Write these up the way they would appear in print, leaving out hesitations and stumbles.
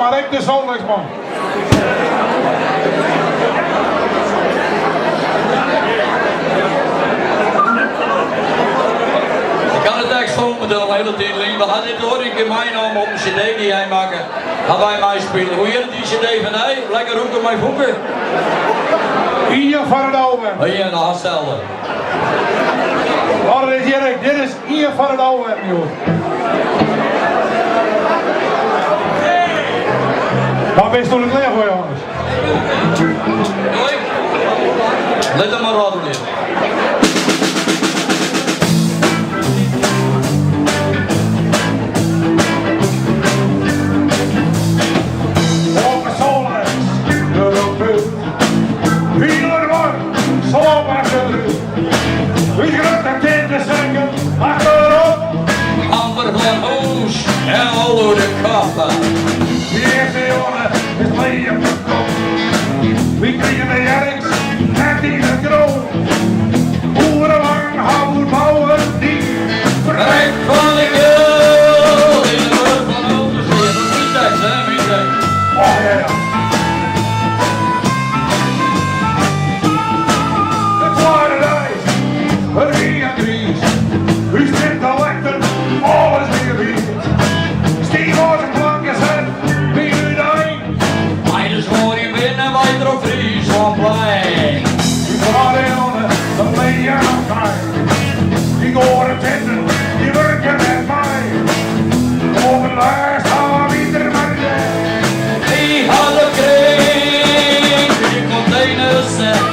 Mark de Zondagsman. Ik kan het echt gewoon met de hele tijd liggen. We gaan dit hoor ik in mijn naam op een cd die hij maken. Gaan wij mij spelen. Hoe jullie die cd van hij? Lekker roepen mijn voeten. Ian van het Ouwen. Oh ja, nou hetzelfde. Oh, dit is Ian van het Ouwen, joh. Waar ben je toen klaar voor, jongens? Doei. Let hem maar raden in. Amber van Hoes en Hallo de Kappa. Die eerste jongen is mee op de kop. Wie kregen de Jerks en die de Groot. Boerenlang houden bouwen die. Rijk van de Gul in de woord van Hoes. Dat is niet tekst, hè, niet tekst. Oh ja, ja. Het waren reis, het ging aan Dries. U zit al lekker, alles weer weer. Stieg was een klank gezet, wie u daarheen? Hij is gewoon in binnen, wij erop Frieslandplein. Die waren jongen, dat ben je aan mij. Die horen vinden, die werken met mij. Op het laatst gaan we ieder maar zijn. Die hadden kreeg, die containers zet.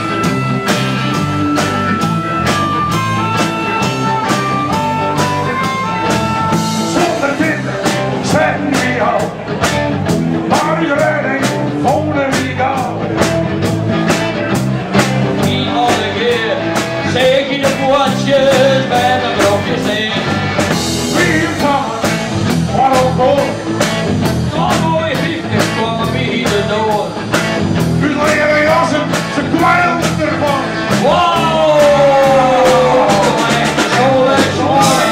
Zonder vinden, zetten we jou. Maar uw redding vonden we gauw. Die hadden keer, zeg je de poatjes bij de brokjes heen. Wie van, wat ook hoor. Zo'n mooie briefjes kwamen we hier door. U leren jassen, ze kwijlen ervan. Wow! Echt zo leuk, zo mooi.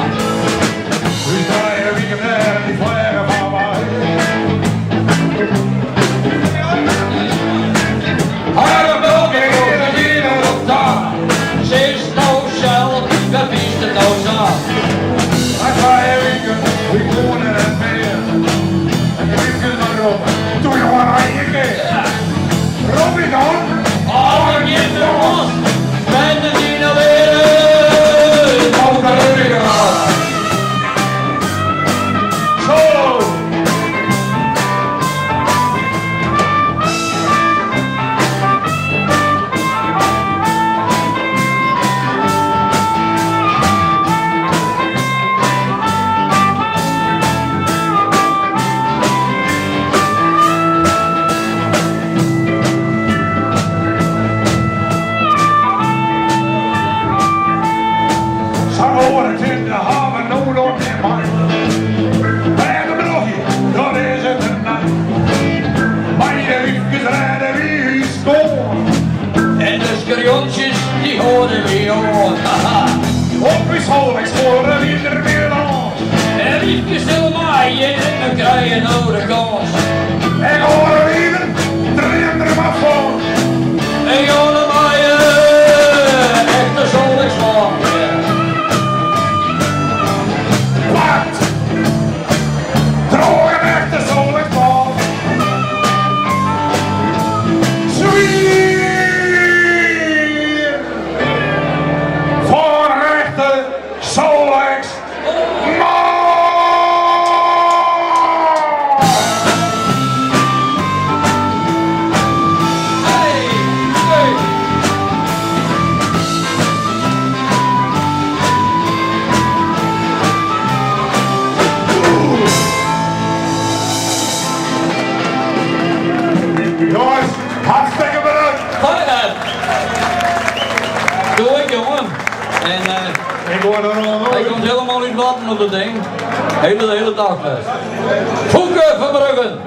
U draaien wie hem en die vlaggen van mij. Haar welke roken hier op daar. Ze is nou zelf, dat is het nou zo. Hij draaien wie wonen het meer. En je weet het maar op, doe je maar aan je keer. Robbie dan, Alle kinderen los, ben de die nou weer uit. ook naar de ruggengraat. Solo! Zou het in de haven nood op je mind? Bij de broekje, dat is het een nacht. Maar je liefjes rijden wie schoon. En de skriontjes, die horen we aan. Haha. Op je school, ik sporen wie er weer aan. En liefjes stil maaien, en dan krijg je nou de kans. Ik hoor liever, dream er maar van. En Janne maaien, echte zondagsman. Wat? Droog en echte zondagsman. Zwier! Voor een echte zondagsman. Hey, hey. Jongens, hartstikke bedankt. Fijn. Doe ik, jongen. En Ik hoor er al hij komt helemaal niet wachten op dat ding. Hele dag best. Voeken van Bruggen.